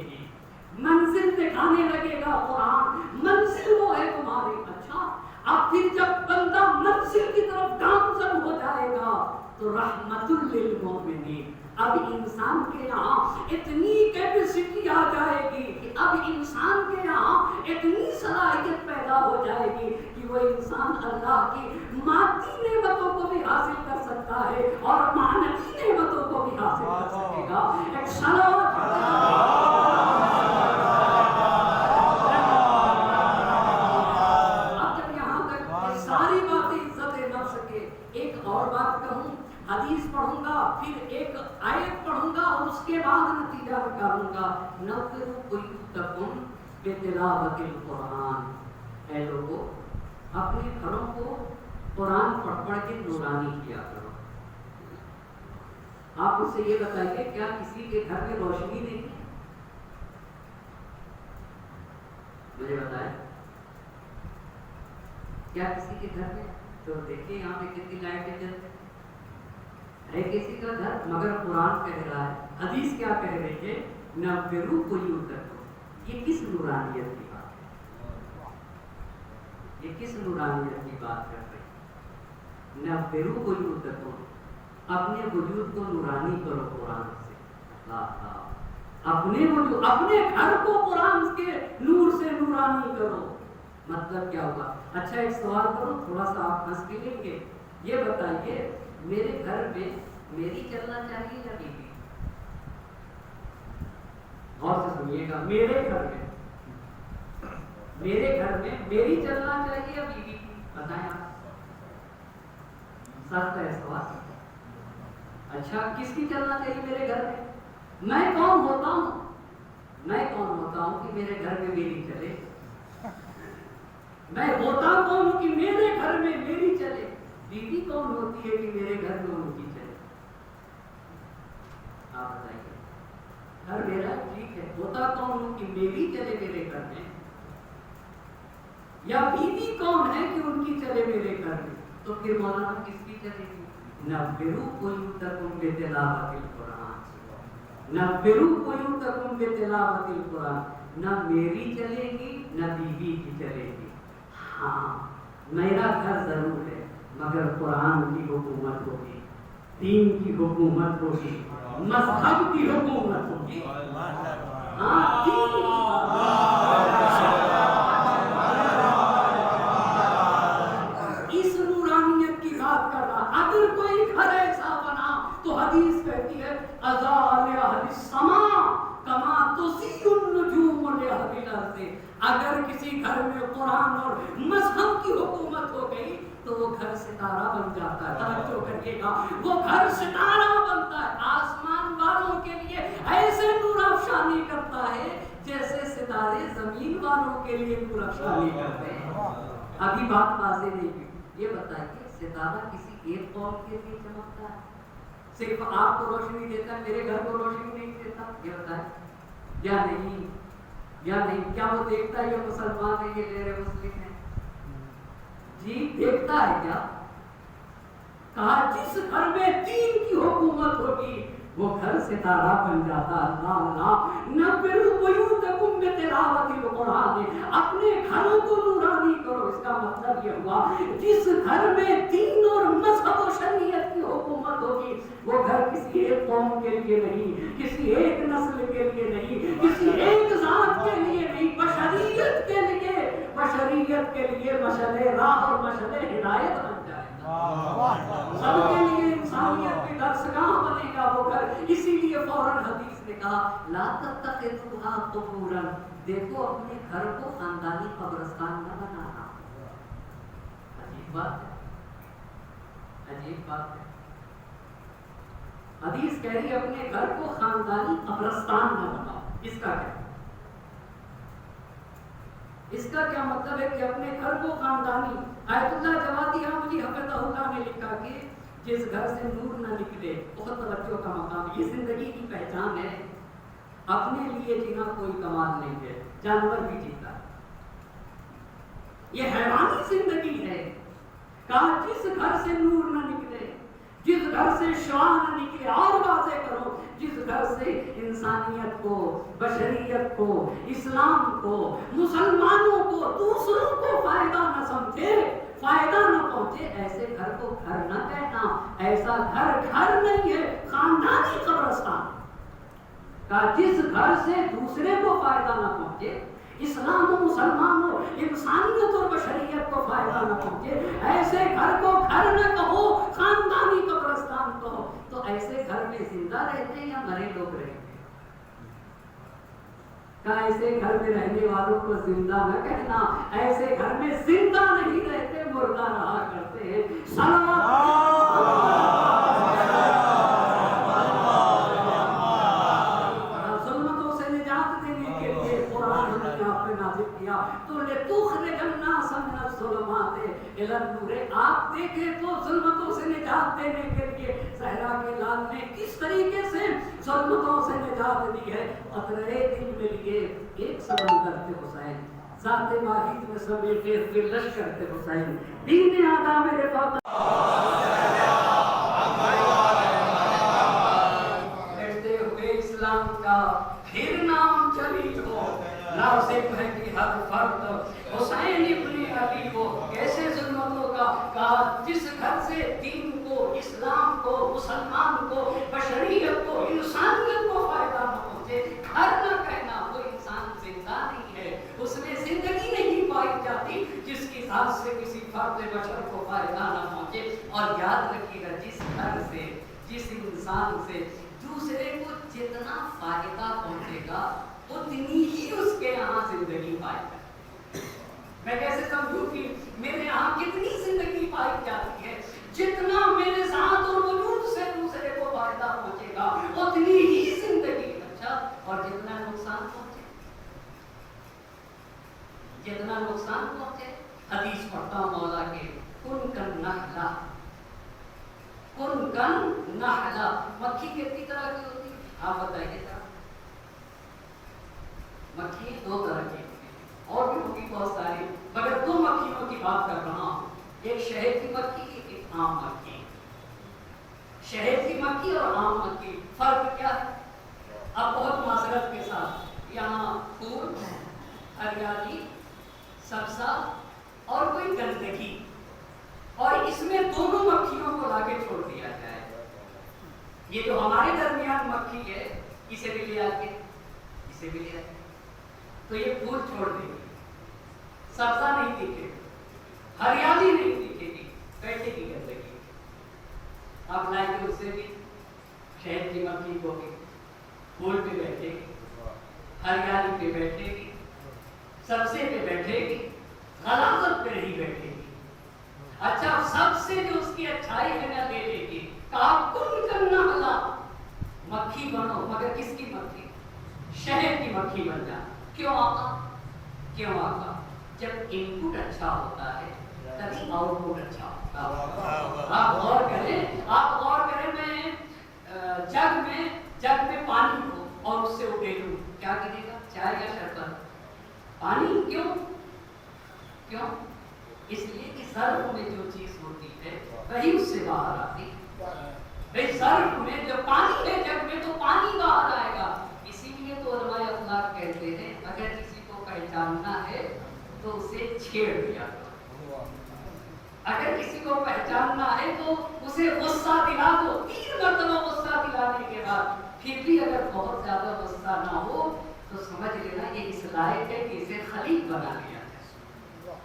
منزل دکھانے لگے گا قرآن، منزل وہ ہے تمہاری۔ اچھا اب پھر جب بندہ منزل کی طرف گامزن ہو جائے گا تو رحمت للمؤمنین، اب انسان کے یہاں اتنی کیپیسٹی آ جائے گی کہ اب انسان کے یہاں اتنی صلاحیت پیدا ہو جائے گی کہ وہ انسان اللہ کی مادی نعمتوں کو بھی حاصل کر سکتا ہے اور معنوی نعمتوں کو بھی حاصل کر سکے گا۔ ایک صلوات اب جب یہاں تک ساری باتیں عزت نفس کے، ایک اور بات کہوں، حدیث پڑھوں گا پھر ایک آیت پڑھوں گا اور اس کے بعد نتیجہ نکالوں گا۔ نَوِّرُوا بُیُوتَکُم بِتِلَاوَتِ الْقُرْآنِ، اے لوگوں اپنے گھروں کو قرآن پڑھ پڑھ کے نورانی کیا کرو۔ آپ اسے یہ بتائیے کیا کسی کے گھر میں روشنی نہیں ہے؟ مجھے بتائیں کیا کسی کے گھر میں؟ تو دیکھیں یہاں پہ کتنی لائٹیں جلتی ہے کسی کا گھر، مگر قرآن کہہ رہا ہے، حدیث کیا کہہ رہی ہے؟ نَوِّرُوا بُیُوتَکُم، یہ کس نورانیت کی بات ہے؟ یہ کس نورانیت کی بات کر رہی ہے؟ نَوِّرُوا بُیُوتَکُم، اپنے وجود کو نورانی کرو قرآن سے. اپنے وجود اپنے گھر کو قرآن کے نور سے نورانی کرو. مطلب کیا ہوگا؟ اچھا ایک سوال کرو, تھوڑا سا آپ ہنس کے لیں گے. یہ بتائیے میرے گھر میں میری چلنا چاہیے یا بیوی؟ غور سے سنیے گا. میرے گھر میں میری چلنا چاہیے یا بیوی کی؟ بتائیں آپ. سخت ہے سوال. اچھا کس کی چلنا چاہیے میرے گھر میں؟ میں کون ہوتا ہوں کہ میرے گھر میں میری چلے؟ میں ہوتا کون ہوں کہ میرے گھر میں میری چلے؟ بیوی کون ہوتی ہے کہ میرے گھر میں ان کی چلے؟ آپ بتائیے. گھر میرا ٹھیک ہے, ہوتا کون ہوں کہ میری چلے میرے گھر میں, یا بیوی کون ہے کہ ان کی چلے میرے گھر میں؟ تو پھر مولانا کس کی چلے گی؟ نبرو قیوتکم بتلاوت القرآن, نبرو قیوتکم بتلاوت القرآن. نہ میری چلے گی نہ بیوی کی چلے گی. ہاں میرا گھر ضرور ہے مگر قرآن کی حکومت ہوگی, دین کی حکومت ہوگی, مذہب کی حکومت ہوگی. ہاں دین کی. اس نورانیت کی بات کر رہا. اگر کوئی گھر ایسا بنا تو حدیث کہتی ہے اضاء لأہل السماء کما تضیء النجوم لأہل الارض. اگر کسی گھر میں قرآن اور مذہب کی حکومت ہو گئی تو وہ گھر ستارہ بن جاتا ہے. توجہ کریے گا, وہ گھر ستارہ بنتا ہے. آسمان والوں کے لیے ایسے نور افشانی کرتا ہے جیسے ستارے زمین والوں کے لیے نور افشانی کرتے ہیں. ابھی بات واضح نہیں ہوئی. یہ بتائیے ستارہ کسی ایک قوم کے لیے چمکتا ہے, صرف آپ کو روشنی دیتا ہے, میرے گھر کو روشنی نہیں دیتا؟ یہ بتائیں. یا نہیں کیا وہ دیکھتا ہے یہ مسلمان ہے یہ غیر مسلم ہے؟ جی دیکھتا ہے کیا؟ کہا جس گھر میں دین کی حکومت ہوگی وہ گھر ستارہ بن جاتا. اللہ نبرو قیوتکم بتلاوت القرآن, اپنے گھروں کو نورانی کرو. اس کا مطلب یہ ہوا جس گھر میں دین اور مذہب و شریعت کی حکومت ہوگی وہ گھر کسی ایک قوم کے لیے نہیں, کسی ایک نسل کے لیے نہیں, کسی ایک ذات کے لیے نہیں, بشریت کے لیے مشعل راہ اور مشعل ہدایت بن جائے گا. سب کے لیے انسانیت کی درسگاہ بنے گا وہ گھر. اسی لیے فوراً حدیث نے کہا لا تتخذوها قبورا, دیکھو اپنے گھر کو خاندانی قبرستان نہ بنانا. عجیب بات ہے. حدیث کہہ رہی اپنے گھر کو خاندانی قبرستان نہ بناؤ. اس کا کیا مطلب ہے کہ اپنے گھر کو خاندانی. آیت اللہ جوادی عاملی حفظہ اللہ نے لکھا کہ جس گھر سے نور نہ نکلے, بہت توجہ کا مقام. یہ زندگی کی پہچان ہے. اپنے لیے جینا کوئی کمال نہیں ہے, جانور بھی جیتا ہے. یہ حیوانی زندگی ہے. کہا جس گھر سے نور نہ نکلے, جس گھر سے شعاع نہ نکلے. اور واضح کرو, جس گھر سے انسانیت کو, بشریت کو, اسلام کو, مسلمانوں کو, دوسروں کو فائدہ نہ سمجھے, فائدہ نہ پہنچے, ایسے گھر کو گھر نہ کہنا. ایسا گھر نہیں ہے, خاندانی قبرستان. کہا جس گھر سے دوسرے کو فائدہ نہ پہنچے, اسلام و مسلمانوں, انسانیت اور بشریت کو فائدہ نہ پہنچے, ایسے گھر کو گھر نہ کہو, خاندانی قبرستان کہو. تو ایسے گھر میں زندہ رہتے ہیں یا مرے لوگ رہتے ہیں؟ کہا ایسے گھر میں رہنے والوں کو زندہ نہ کہنا, ایسے گھر میں زندہ نہیں رہتے, مردہ رہا کرتے ہیں. ظلمتوں سے نجات دینے کے لیے قرآن نے آپ پہ نازل کیا. تو لتخرج الناس من الظلمات الى النور. آپ دیکھیں تو ظلمتوں سے نجات دینے کے لیے صحرا کے لال نے کس طریقے سے ظلمتوں سے نجات دی ہے. قطرے دل میں لیے ایک سمندر تھے حسین, ذات واحد میں سمیٹے ہوئے لشکر تھے حسین. دین آدھا میرے پاس لڑتے ہوئے اسلام کا پھر نام جلی ہو. لازم ہے کہ ہر فرد حسین ابن علی کو کیسے ظلمتوں کا کہا جس گھر سے دین کو، اسلام کو، مسلمان کو، بشریت کو، انسانیت کو فائدہ نہ پہنچے، گھر نہ کہنا وہ انسان زندہ نہیں ہے، اس میں زندگی نہیں پائی جاتی جس کی ذات سے کسی فرد بشر کو فائدہ نہ پہنچے۔ اور یاد رکھیے گا جس گھر سے، جس انسان سے دوسرے کو جتنا فائدہ پہنچے گا اتنی ہی اس کے یہاں زندگی پائے گا۔ میں کیسے سمجھوں کہ میرے یہاں کتنی زندگی پائی جاتی ہے؟ جتنا میرے ذات اور وجود سے دوسرے کو فائدہ پہنچے گا اتنی ہی زندگی اچھا، اور جتنا نقصان پہنچے، جتنا نقصان پہنچے، حدیث پڑھتا ہوں مولا کے، کن کن نحلہ، کن کن نحلہ، مکھی کتنی طرح کی ہوتی ہے آپ بتائیے ذرا؟ مکھی دو طرح کی ہوتی ہے، اور بھی ہوتی بہت ساری، مگر دو مکھیوں کی بات کر رہا ہوں، ایک شہد کی مکھی، ایک عام مکھی۔ شہد کی مکھی اور عام مکھی فرق کیا ہے؟ اب بہت معذرت کے ساتھ، یہاں پھول، ہریالی، سبزہ اور کوئی گندگی، اور اس میں دونوں مکھیوں کو لا کے چھوڑ دیا جائے، یہ جو ہمارے درمیان مکھی ہے اسے بھی لے آ کے، اسے بھی لے آ کے، تو یہ پھول چھوڑ دے گی، سبزہ نہیں دکھے گا، ہریالی نہیں دکھے گی، بیٹھے گی گندگی، آپ لائیں گے اس سے بھی، شہد کی مکھی کو بھی پھول پہ بیٹھے گی، ہریالی پہ بیٹھے گی، سبزے پہ بیٹھے گی، غلاظت پہ نہیں بیٹھے گی۔ اچھا سب سے جو اس کی اچھائی ہے نہ لے لے گی، کہا کن کن نحلہ، مکھی بنو، مگر کس کی مکھی؟ شہد کی مکھی بن جا۔ کیوں آقا؟ کیوں آقا؟ جب ان پٹ اچھا ہوتا ہے تبھی آؤٹ پٹ اچھا ہوتا ہے۔ آپ غور کریں، آپ غور کریں، میں جگ میں پانی ہو اور اس سے اڈیلوں، کیا کرے گا؟ چائے یا شربت؟ پانی۔ کیوں؟ کیوں؟ اس لیے کہ ظرف میں جو چیز ہوتی ہے وہی اس سے باہر آتی ہے۔ بھئی ظرف میں جو پانی ہے جگ میں تو پانی باہر آئے گا۔ اسی لیے تو علماء اخلاق کہتے ہیں اگر کسی کو پہچاننا ہے تو اسے چھیڑ دیا کرو، اگر کسی کو پہچاننا ہے تو اسے غصہ دلا دو، 3 مرتبہ غصہ دلانے کے بعد پھر بھی اگر بہت زیادہ غصہ نہ ہو تو سمجھ لینا یہ اس لائق ہے کہ اسے خلیق بنا لیا جائے،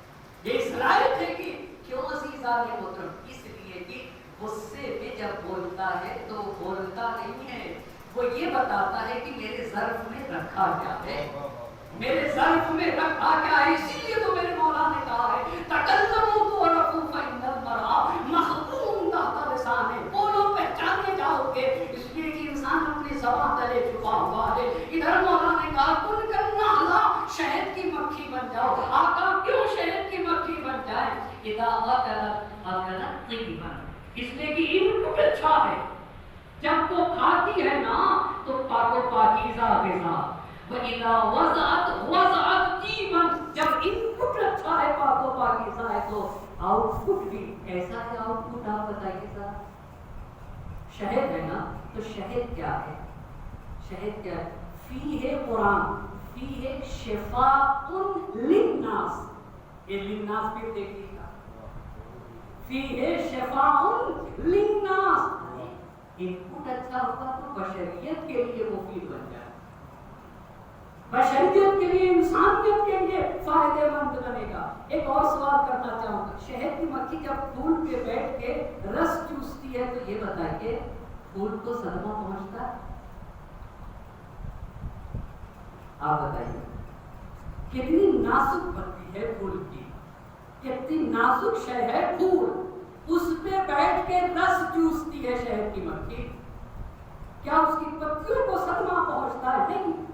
یہ اس لائق ہے کہ کیوں عزیزان محترم؟ اس لیے کہ غصے میں جب بولتا ہے تو بولتا نہیں ہے، وہ یہ بتاتا ہے کہ میرے ظرف میں رکھا کیا ہے، میرے ظرف میں رکھا کیا ہے۔ اسی لیے تو میرے مولا نے کہا ہے تکلموا تعرفوا فإن المرء مخدوع تحت لسانه، بولو پہچانے جاؤ گے، اس لیے کہ انسان اپنی زبان تلے چھپا ہوا ہے۔ ادھر مولا نے کہا کن کن نحلہ، شہد کی مکھی بن جاؤ۔ آقا کیوں شہد کی مکھی بن جائے؟ اذا اکلت طیبا، اس لیے کہ ان کو اچھا ہے، جب وہ کھاتی ہے نا تو پاک و پاکیزہ غذا، وَإِذَا وَضَعَتْ طِيبًا، جب ان پٹ اچھا ہے، پاک و پاکیزہ ہے، تو آؤٹ پٹ بھی ایسا ہے۔ آؤٹ پٹ آپ بتائیے ذرا، شہد ہے نا تو شہد کیا ہے؟ شہد کیا ہے؟ فیہ قرآن، فیہ شفاء للناس، یہ للناس پھر دیکھیے گا، فیہ شفاء للناس، ان پٹ اچھا ہوگا تو بشریت کے لیے مفید بن جائے، بشریت کے لیے، انسانیت کے لیے فائدہ مند بنے گا۔ ایک اور سوال کرنا چاہوں گا، شہد کی مکھی جب پھول پہ بیٹھ کے رس چوستی ہے تو یہ بتائیے پھول کو صدمہ پہنچتا ہے؟ آپ بتائیے کتنی نازک پتی ہے پھول کی، کتنی نازک شے ہے پھول، اس پہ بیٹھ کے رس چوستی ہے شہد کی مکھی، کیا اس کی پتیوں کو صدمہ پہنچتا ہے؟ نہیں۔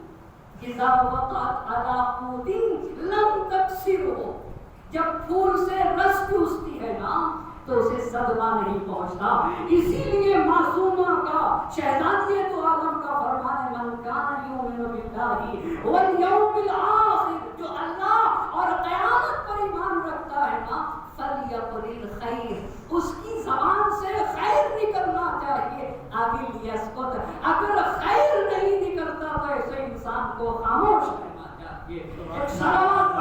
اذا وقعت على قود لم تكسره، جب پھول سے رس چوستی ہے نا تو اسے صدمہ نہیں پہنچتا۔ اسی لیے معصومہ کا، شہزادیہ تو عالم کا فرمان ہے، من کان یؤمن باللہ والیوم الآخر، جو اللہ اور قیامت پر ایمان رکھتا ہے نا، فلیقل الخیر، اس کی زبان سے خیر نکلنا چاہیے، ابل یسکت، اگر خیر نہیں نکلتا تو ایسے انسان کو خاموش رہنا چاہیے۔ ایک صلوات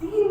3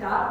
4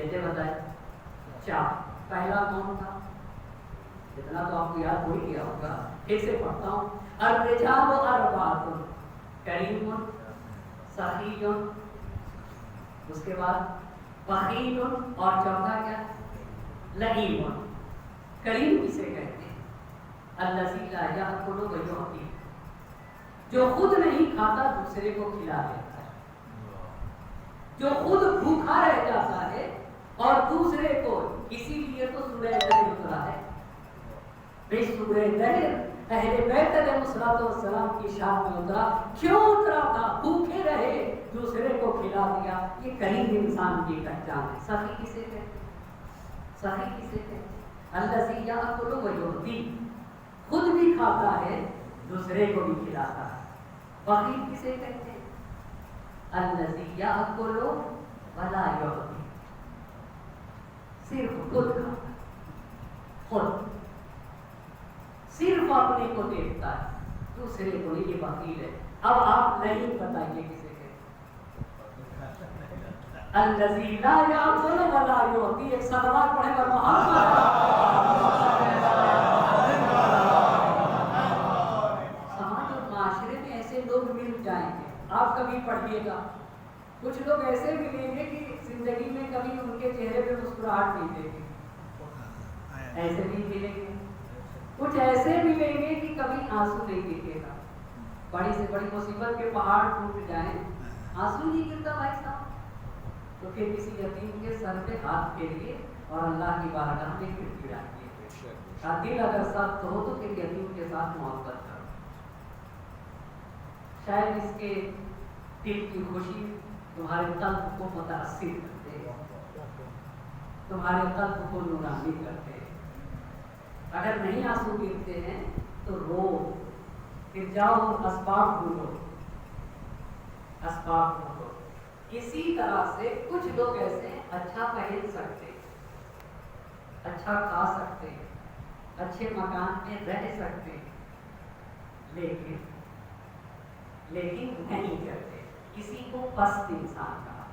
کتنے بتائے؟ 4۔ پہلا کون تھا؟ اتنا تو آپ کو یاد ہو ہی گیا ہوگا، پھر سے پڑھتا ہوں۔ الرجال اربعۃ کریم سخی، اس کے بعد بخیل، اور چوتھا کیا؟ لئیم۔ کریم کسے کہتے ہیں؟ الذی لا یأکل ویعطی، جو خود نہیں کھاتا دوسرے کو کھلا دیتا ہے، جو خود بھوکا رہ جاتا ہے اور دوسرے کو، اسی لیے تو سورہ دہر اترا ہے۔ بے سورہ دہر اہل بیت علیہ الصلوۃ والسلام کی شان میں اترا، کیوں اترا تھا؟ بھوکے رہے دوسرے کو کھلا دیا۔ یہ کریم انسان کی پہچان ہے۔ سخی کسے کہتے ہیں؟ سخی کسے کہتے ہیں؟ الذی یأکل ویعطی، خود بھی کھاتا ہے دوسرے کو بھی کھلاتا ہے۔ بخیل کسے کہتے ہیں؟ الذی یأکل ولا یعطی، صرف خود کھاتا ہے، خود صرف اپنے کو دیکھتا ہے، دوسرے کو نہیں۔ یہ بخیل ہے۔ اب آپ نہیں بتائیے کسے کہتے ہیں؟ الذی لا یأکل ولا یعطی۔ ایک صلوات پڑھے گا محمد۔ سماج اور معاشرے میں ایسے لوگ مل جائیں گے، آپ کبھی پڑھیے گا، کچھ لوگ ایسے ملیں گے کہ زندگی میں کبھی ان کے چہرے پہ مسکراہٹ نہیں دیکھیں گے، ایسے بھی ملیں گے۔ کچھ ایسے ملیں گے کہ کبھی آنسو نہیں دکھے گا۔ بڑی سے بڑی مصیبت کے پہاڑ ٹوٹ جائیں، آنسو نہیں گرتا بھائی صاحب، تو پھر کسی یتیم کے سر پہ ہاتھ پھیریے اور اللہ کی بارگاہ میں گڑگڑائیے۔ دل اگر سخت ہو تو پھر یتیم کے ساتھ محبت کرو، شاید اس کے دل کی خوشی تمہارے قلب کو متاثر کرتے ہیں، تمہارے قلب کو نورانی کرتے ہیں۔ اگر نہیں آنسو گرتے ہیں تو رو، پھر جاؤ اسباب ڈھونڈو، اسباب ڈھونڈو۔ اسی طرح سے کچھ لوگ ایسے اچھا پہن سکتے، اچھا کھا سکتے، اچھے مکان میں رہ سکتے، لیکن نہیں کرتے۔ کسی کو پست انسان کہا،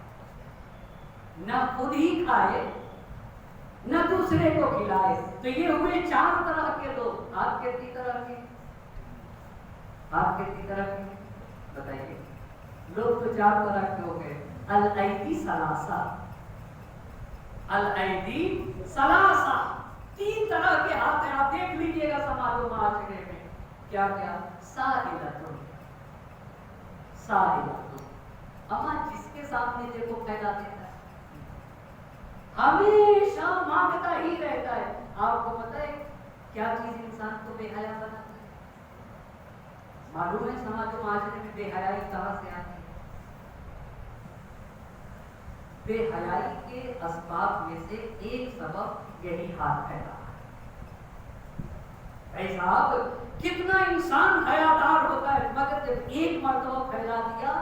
نہ خود ہی کھائے نہ دوسرے کو کھلائے۔ تو یہ ہوئے 4 طرح کے لوگ۔ آپ کتنی طرح کے؟ آپ کتنی طرح کے بتائیے؟ لوگ تو 4 طرح کے ہو گئے۔ الایدی ثلاثہ، الایدی ثلاثہ، 3 طرح کے ہاتھ ہیں۔ آپ دیکھ لیجئے گا سماج و معاشرے میں کیا کیا؟ سائلۃ، سائلۃ، اما جس کے سامنے دیکھو پھیلا دیتا ہے، ہمیشہ مانگتا ہی رہتا ہے۔ آپ کو پتہ ہے کیا چیز انسان کو بے حیا بناتا ہے؟ معلوم ہے سماج و معاشرے میں بے حیائی کہاں سے آتی ہے؟ بے حیائی کے اسباب میں سے ایک سبب یہی ہاتھ پھیلانا ہے۔ اے صاحب، کتنا انسان حیادار ہوتا ہے، مگر جب ایک مرتبہ پھیلا دیا،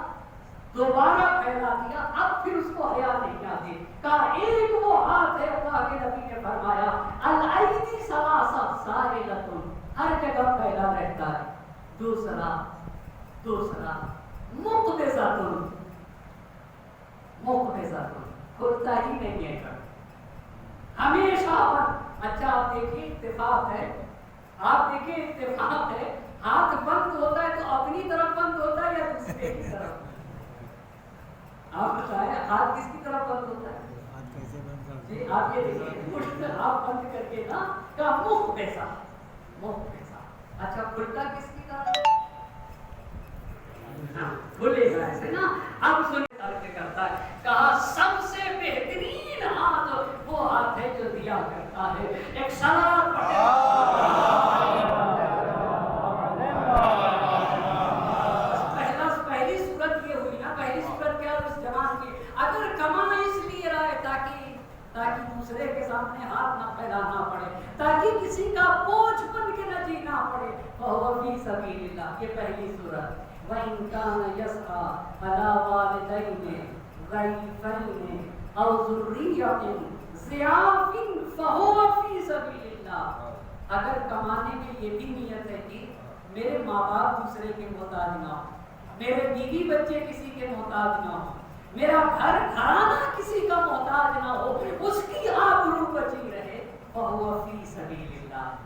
دوبارہ پھیلا دیا، اب پھر اس کو حیا نہیں آتی۔ کہا ایک وہ ہاتھ ہے، اللہ کے نبی نے فرمایا الایدی ثلاثہ سائلۃ، ہر جگہ پھیلا رہتا ہے۔ دوسرا مقبضۃ، کھلتا ہی نہیں ہے کبھی، ہمیشہ بند۔ اچھا آپ دیکھیے اتفاق ہے، آپ دیکھیے اتفاق ہے، ہاتھ بند ہوتا ہے تو اپنی طرف بند ہوتا ہے یا دوسرے کی طرف؟ آپ بتائیں ہاتھ کس کی طرف بند ہوتا ہے؟ جی آپ یہ دیکھیے، مشت آپ بند کر کے نا کا مخ پیسہ، مخ پیسہ۔ اچھا کھلتا کس کی طرف؟ کھلے گا ایسے نا۔ اب سنیں کرتا ہے، کہا سب سے بہترین ہاتھ وہ ہاتھ ہے جو دیا کرتا ہے۔ ایک صلوات پڑھے، پہلی صورت یہ ہوئی نا، پہلی صورت کیا اس جوان کی؟ اگر کما اس لیے رہا ہے تاکہ دوسرے کے سامنے ہاتھ نہ پھیلانا پڑے، تاکہ کسی کا بوجھ بن کے نہ جینا پڑے، فَهُوَ فِي سَبِيلِ اللَّهِ۔ یہ پہلی صورت۔ وَإِن كَانَ يَسْعَىٰ عَلَىٰ وَالِدَيْنِ ضَعِيفَيْنِ أَوْ ذُرِّيَّةٍ ضِعَافٍ فَهُوَ فِي سَبِيلِ اللَّهِ۔ اگر کمانے میں یہ بھی نیت ہے کہ میرے ماں باپ دوسرے کے محتاج نہ ہو، میرے بیوی بچے کسی کے محتاج نہ ہو، میرا گھر گھرانہ کسی کا محتاج نہ ہو،